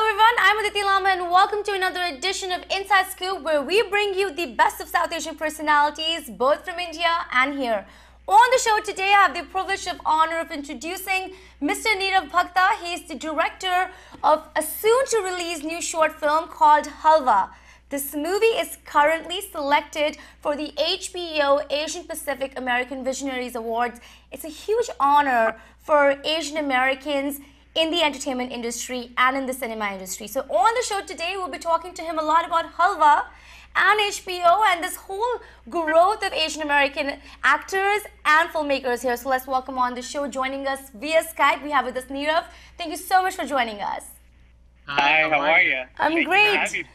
everyone, I'm Aditi Lama and welcome to another edition of Inside Scoop where we bring you the best of South Asian personalities both from India and here. On the show today, I have the privilege of honor of introducing Mr. Nirav Bhakta. He is the director of a soon-to-release new short film called Halwa. This movie is currently selected for the HBO Asian Pacific American Visionaries Awards. It's a huge honor for Asian Americans in the entertainment industry and in the cinema industry. So on the show today, we'll be talking to him a lot about Halwa and HBO and this whole growth of Asian American actors and filmmakers here. So let's welcome on the show, joining us via Skype, we have with us Nirav. Thank you so much for joining us. Hi, how are you? I'm great.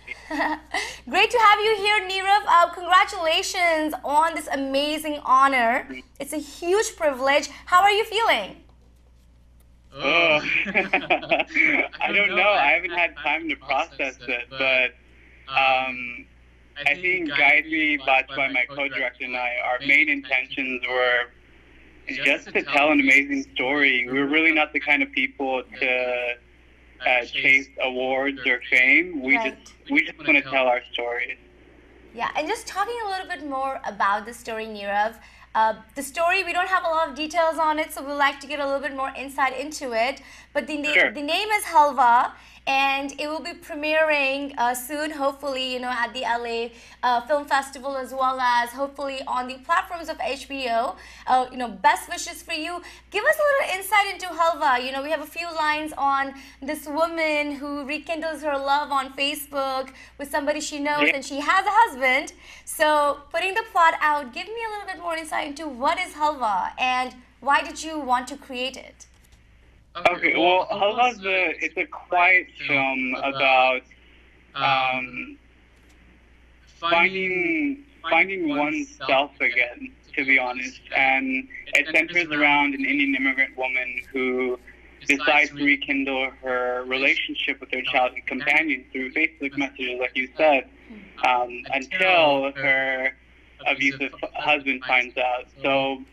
Great to have you here, Nirav. Congratulations on this amazing honor. It's a huge privilege. How are you feeling? Oh, I don't know. I haven't had time to process it, but I think Gayatri, Bajpai, my co-director, and I, our main intentions were just to tell an amazing story. We're really not the kind of people to chase awards or fame. We just want to tell our stories. Yeah, and just talking a little bit more about the story, Nirav. The story, we don't have a lot of details on it, so we'd like to get a little bit more insight into it. But the name is Halwa, and it will be premiering soon, hopefully, at the LA Film Festival, as well as hopefully on the platforms of HBO. Best wishes for you. Give us a little insight into Halwa. We have a few lines on this woman who rekindles her love on Facebook with somebody she knows, and she has a husband. So putting the plot out, give me a little bit more insight into what is Halwa and why did you want to create it? Okay, well, Halwa it's a quiet film about finding oneself again, to be honest. And it centers around an Indian immigrant woman who decides to rekindle her relationship with her childhood companion through Facebook messages, like you said, until her abusive husband finds out. So,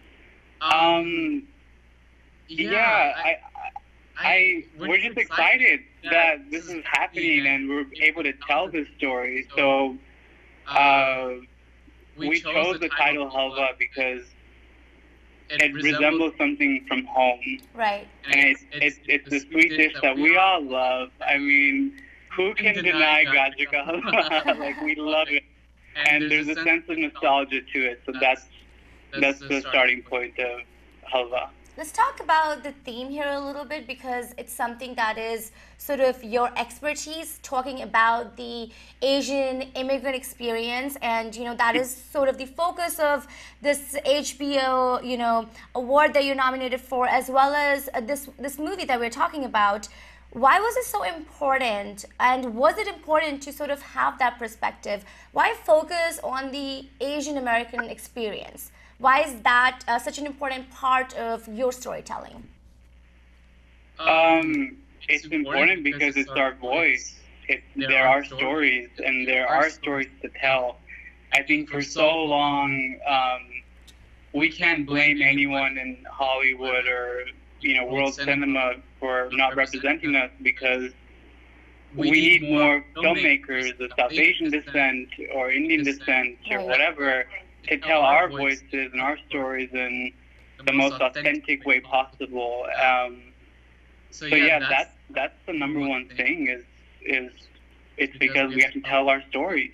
we're just excited that this is happening and we're able to tell this story. So, we chose the title Halwa because it resembles something from home. Right. And it's a sweet dish that we all love. I mean, who can deny Gajra ka halwa? Like, we love it. And there's a sense of nostalgia to it. So that's the starting point of Halwa. Let's talk about the theme here a little bit because it's something that is sort of your expertise, talking about the Asian immigrant experience, and that is sort of the focus of this HBO award that you're nominated for, as well as this movie that we're talking about. Why was it so important, and was it important to sort of have that perspective? Why focus on the Asian American experience? Why is that such an important part of your storytelling? It's important because it's our voice. There are stories, and there are stories to tell. I think for so long, we can't blame anyone in Hollywood or world cinema for not representing us, because we need more filmmakers of South Asian descent or Indian descent or whatever to tell our voices and our stories in the most authentic way possible. So yeah, that's the number one thing is it's because we have to tell our stories.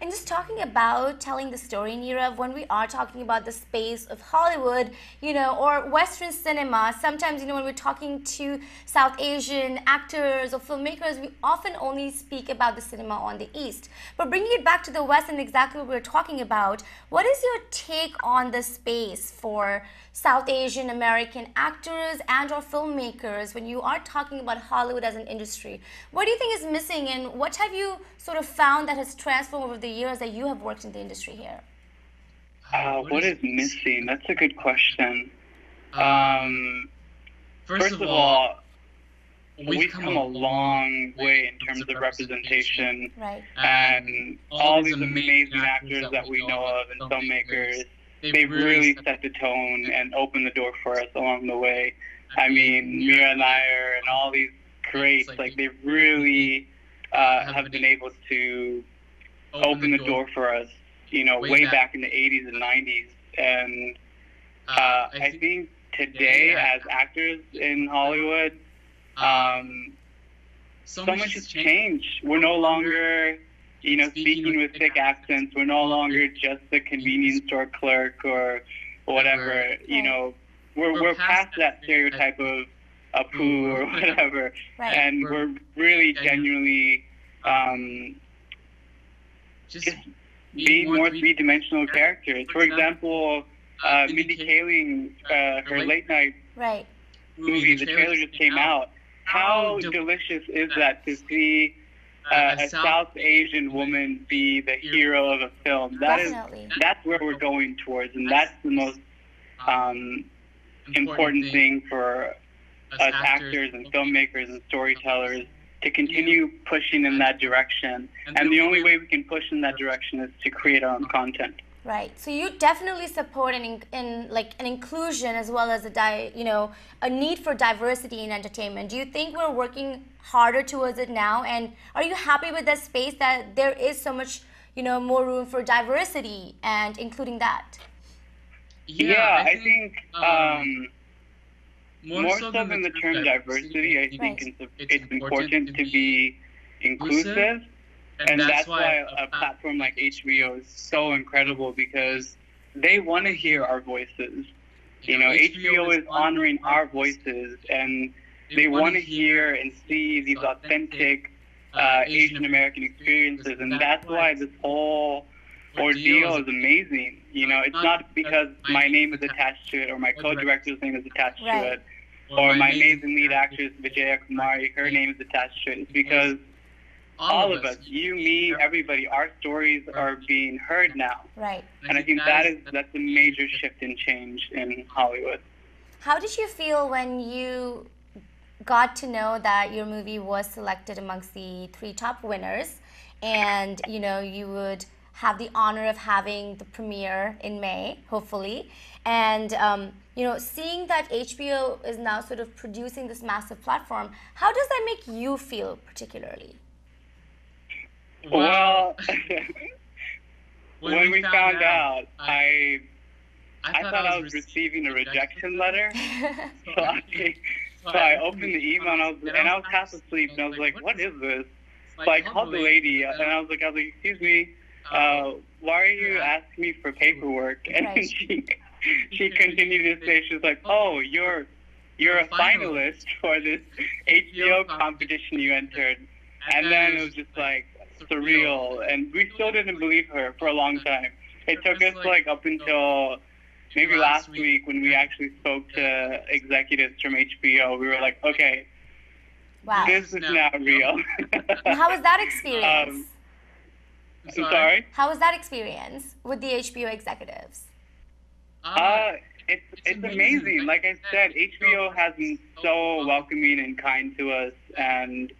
And just talking about telling the story, Nirav, when we are talking about the space of Hollywood, or Western cinema, sometimes, when we're talking to South Asian actors or filmmakers, we often only speak about the cinema on the East. But bringing it back to the West and exactly what we're talking about, what is your take on the space for South Asian American actors and or filmmakers when you are talking about Hollywood as an industry? What do you think is missing, and what have you sort of found that has transformed over the years that you have worked in the industry here? What is missing? That's a good question. First of all, we've come a long way in terms of representation. Right. And all these amazing actors that we know of and filmmakers, they really set the tone and opened the door for us along the way. I mean, Mira Nair and all these great. Like they really have been able to open the door for us, way back in the 80s and 90s. And I think today, as actors in Hollywood, so much has changed. We're no longer, speaking with thick accents. We're no longer just the convenience store clerk or whatever. We're past that stereotype of a poo or whatever, and we're really genuinely just being more three-dimensional characters. For example, Mindy Kaling, her late night movie, the trailer just came out. How delicious is that to see a South Asian woman be the hero of a film? That's where we're going towards, and that's the most important thing for us actors and filmmakers and storytellers, to continue pushing in that direction. And the only way we can push in that direction is to create our own content. Right. So you definitely support an inclusion as well as a need for diversity in entertainment. Do you think we're working harder towards it now? And are you happy with the space that there is so much, more room for diversity and including that? Yeah, I think more so than the term diversity, I think it's important to be inclusive. And that's why a platform like HBO is so incredible, because they want to hear our voices. HBO is honoring our voices, and they want to hear and see these authentic Asian American experiences. And that's why this whole ordeal is amazing. It's not because my name is attached to it, or my co-director's name is attached to it, or my amazing lead actress Vijaya Kumari, her name is attached to it. It's because all of us, you, me, everybody, our stories are being heard now. Right. And I think that's a major shift and change in Hollywood. How did you feel when you got to know that your movie was selected amongst the 3 top winners, and you would have the honor of having the premiere in May, hopefully, and seeing that HBO is now sort of producing this massive platform, how does that make you feel particularly? Well, when we found out, I thought I was receiving a rejection letter. So I opened the email, and I was half asleep, and I was like, "What is this?" So I called the lady, and I was like, "Excuse me, why are you asking me for paperwork?" And she continued to say, she was like, "Oh, you're a finalist for this HBO competition you entered." And then it was just like surreal, and we still didn't believe her for a long time. It took us up until maybe last week, when we actually spoke to executives from HBO. We were like, okay, wow, this is now real. And how was that experience? I'm sorry? How was that experience with the HBO executives? It's amazing. Like I said, HBO has been so welcoming and kind to us, and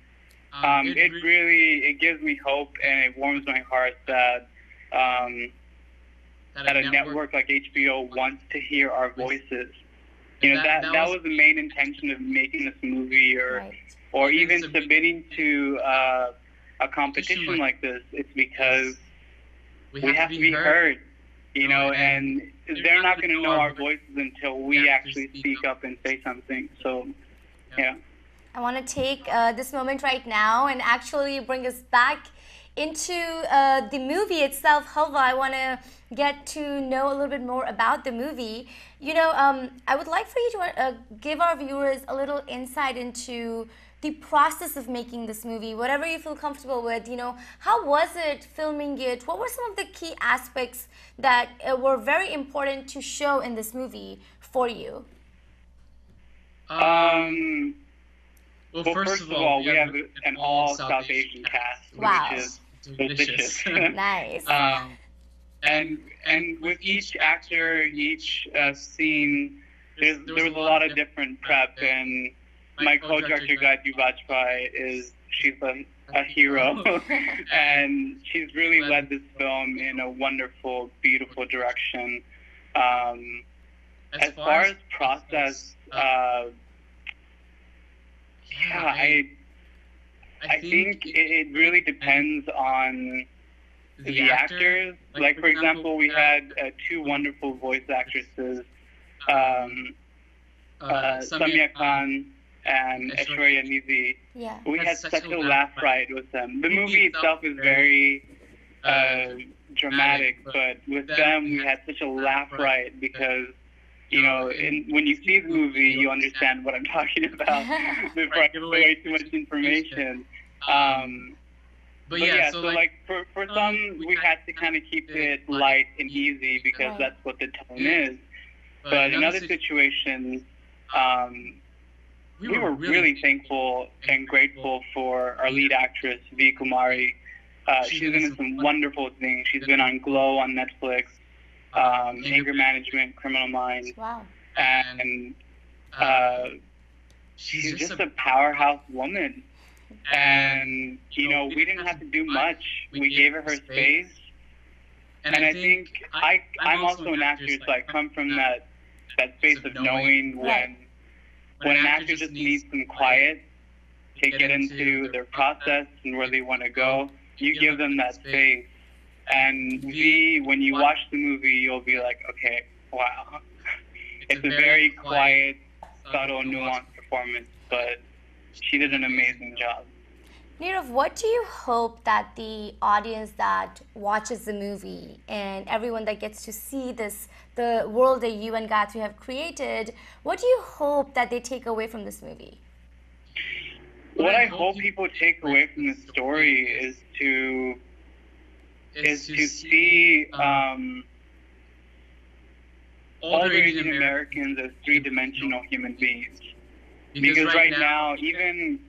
it gives me hope, and it warms my heart that a network like HBO wants to hear our voices. That was the main intention of making this movie, or even submitting to a competition like this. It's because we have to be heard, and they're not going to know our voices until we actually speak up and say something. So, yeah. I want to take this moment right now and actually bring us back into the movie itself. Halwa, I want to get to know a little bit more about the movie. I would like for you to give our viewers a little insight into the process of making this movie, whatever you feel comfortable with. How was it filming it? What were some of the key aspects that were very important to show in this movie for you? Well, first of all, we have an all South Asian cast, wow, which is delicious. Nice. And with each actor, each scene, there was a lot of different prep. And my co-director, Gayatri Vajpayee, she's a hero. And she's really led this film in a wonderful, beautiful direction. As far as process, Yeah, I think it really depends on the actors. Like, for example, we had two wonderful voice actresses, Samya Khan and Aishwarya Nidhi. Yeah. We had such a laugh ride with them. The movie itself is very dramatic, but with them we had such a laugh ride because, you know, when you see the movie, you understand what I'm talking about before I give away too much information. But yeah, so like for some, we had to kind of keep it light and easy because that's what the tone is. But in other situations, we were really thankful and grateful for our lead actress, V. Kumari. She's been in some wonderful things. She's been on Glow on Netflix, Anger Management, Criminal Minds. Wow. And she's just a powerhouse woman. And, you know, we didn't have to do much. We gave her space. And I think I'm also an actor, so I come from that space of knowing when an actor just needs some quiet to get into their process and where they want to go. You give them that space. And V, when you watch the movie, you'll be like, okay, wow. It's a very quiet, subtle, nuanced performance, but she did an amazing job. Nirav, what do you hope that the audience that watches the movie and everyone that gets to see the world that you and Gayatri have created, what do you hope that they take away from this movie? What I hope people take away from the story is to see older Asian Americans as three-dimensional human beings. Because right now, even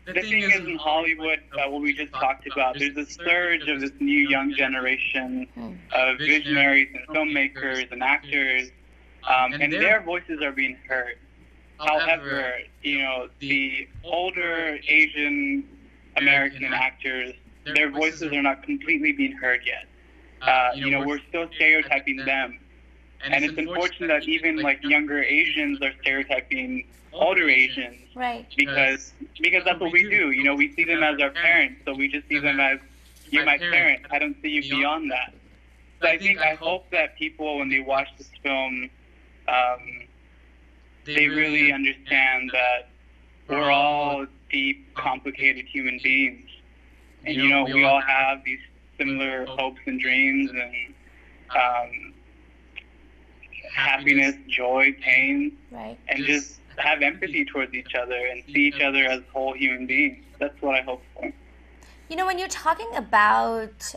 the thing is in Hollywood, what we just talked about, there's a surge of this new young generation of visionaries and filmmakers and actors, and their voices are being heard. However, you know, the older Asian American actors, their voices are not completely being heard yet. You know, we're still stereotyping them. And it's unfortunate that even like younger Asians are stereotyping older Asians. Right. Because that's what we do. You know, we see them as our parents, so we just see them as, you're my parent. I don't see you beyond that. So I hope that people, when they watch this film, they really understand that we're all deep, complicated human beings. And, you know, we all have these similar hopes and dreams and happiness, joy, pain, and just have empathy towards each other and see each other as whole human beings. That's what I hope for. You know, when you're talking about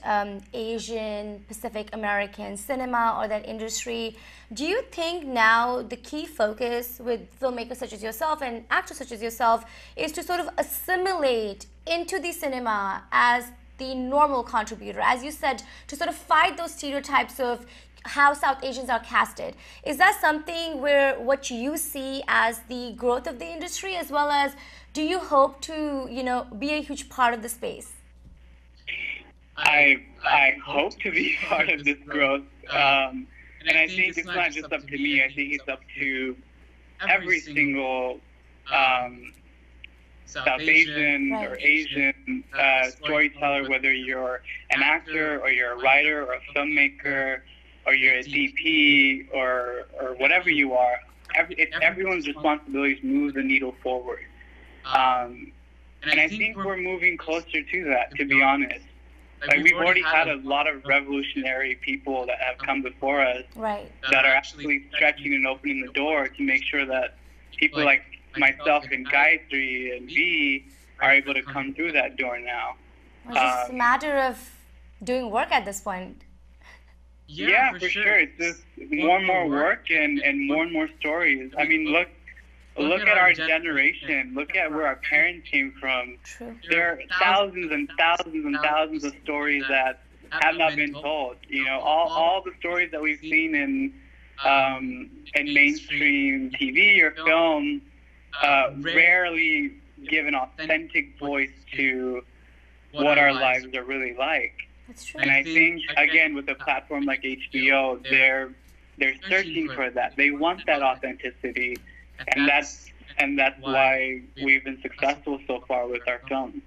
Asian Pacific American cinema or that industry, do you think now the key focus with filmmakers such as yourself and actors such as yourself is to sort of assimilate into the cinema as the normal contributor, as you said, to sort of fight those stereotypes of how South Asians are casted? Is that something where what you see as the growth of the industry, as well as do you hope to, you know, be a huge part of the space? I hope to be part of this growth, and I think it's not just up to me. I think it's up to every single South Asian or Asian storyteller, whether you're an actor or you're a writer or a filmmaker or you're a DP or whatever you are. It's everyone's responsibility to move the needle forward. And I think we're moving closer to that, to be honest. Like, we've already had a lot of revolutionary people that have come before us that are actually stretching and opening the door to make sure that people like myself and Gayatri and V are able to come through that door now. It's just a matter of doing work at this point. Yeah, for sure. It's just more and more work and more stories. I mean, look at our generation. Look at where our parents came from. True. There are thousands and thousands and thousands of stories that have not been told. You know, all the stories that we've seen in mainstream TV or film rarely give an authentic voice to what our lives are really like. That's true. And I think, again, with a platform like HBO, they're searching for that. They want that authenticity. And and that's why we've been successful so far with our films.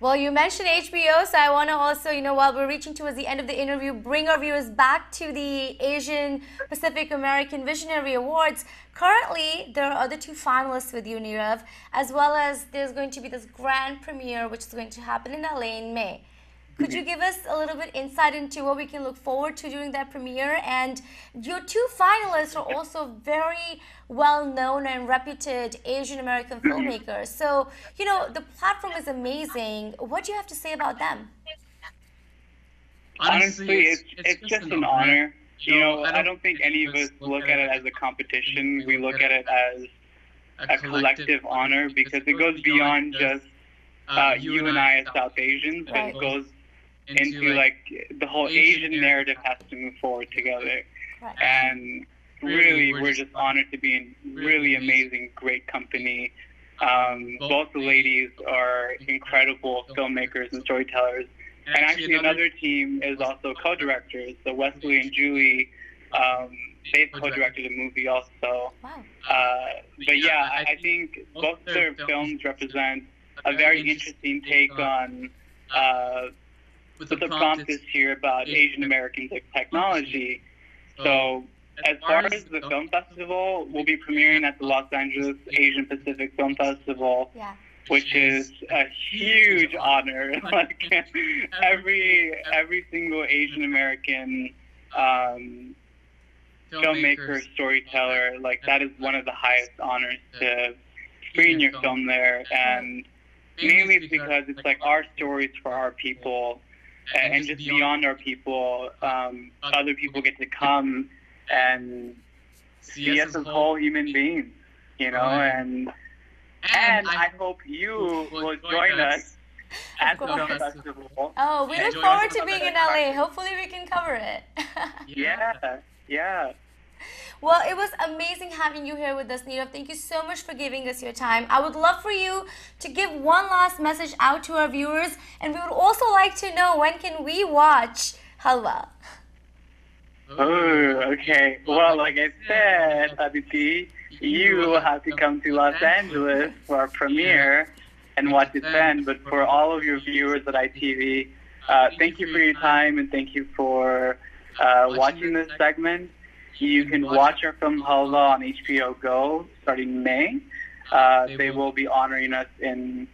Well, you mentioned HBO, so I want to also, while we're reaching towards the end of the interview, bring our viewers back to the Asian Pacific American Visionary Awards. Currently, there are other 2 finalists with you, Nirav, as well as there's going to be this grand premiere, which is going to happen in LA in May. Could you give us a little bit insight into what we can look forward to during that premiere? And your 2 finalists are also very well-known and reputed Asian American filmmakers. So, the platform is amazing. What do you have to say about them? Honestly, it's just an honor. I don't think any of us look at it as a competition. We look at it as a collective honor because it goes beyond just you and I as South Asians, but it goes into like the whole Asian narrative has to move forward together. Right. And really, we're just honored to be in really amazing, great company. Both the ladies are incredible filmmakers and storytellers. And actually, another team is also co-directors. So Wesley and Julie, they've co-directed a movie also. Wow. But yeah, I think both their films represent a very interesting take on with the prompt this year about Asian American technology. So as far as the film festival, we'll be premiering at the Los Angeles Asian Pacific Film Festival, which is a huge honor. Like every single Asian American filmmaker, storyteller, like that is one of the highest honors to screen your film there. And mainly it's because it's like our stories for our people, and just beyond our people, other people get to come and see us as whole human beings, and I hope you will join us at the film festival. Oh, we look forward to being in LA. Hopefully we can cover it. Yeah. Well, it was amazing having you here with us, Nirav. Thank you so much for giving us your time. I would love for you to give one last message out to our viewers, and we would also like to know, when can we watch Halwa? Oh, okay. Well, like I said, Aditi, you will have to come to Los Angeles for our premiere and watch it then. But for all of your viewers at ITV, thank you for your time and thank you for watching this segment. You can watch our film Halwa on HBO Go starting May. They will be honoring us in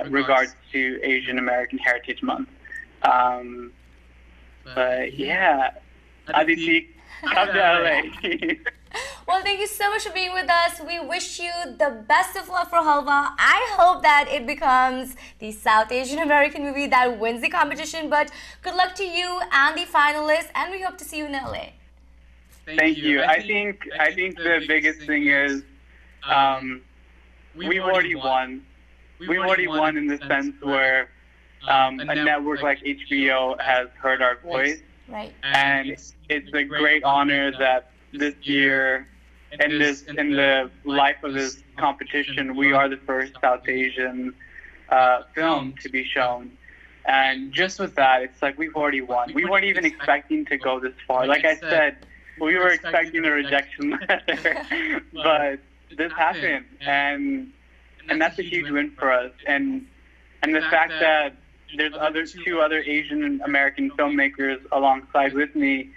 regards to Asian American Heritage Month. But yeah, Aditi, come to LA. Well, thank you so much for being with us. We wish you the best of luck for Halwa. I hope that it becomes the South Asian American movie that wins the competition. But good luck to you and the finalists, and we hope to see you in LA. Thank you. I think the biggest thing is we've already won. We've already won in the sense where a network like HBO has heard our voice. Right. And it's a great honor that this year, in the life of this competition, we are the first South Asian film to be shown. And just with that, it's like we've already won. We weren't even expecting to go this far. Like I said, we were expecting a rejection letter, but this happened, and that's a huge win for us. And the fact that there's two other Asian American filmmakers alongside with me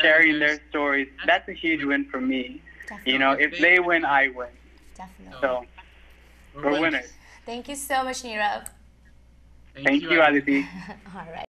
sharing their stories, that's a huge win for me. Definitely. If they win, I win. Definitely. So we're winners. Thank you so much, Nirav. Thank you, Aditi. All right.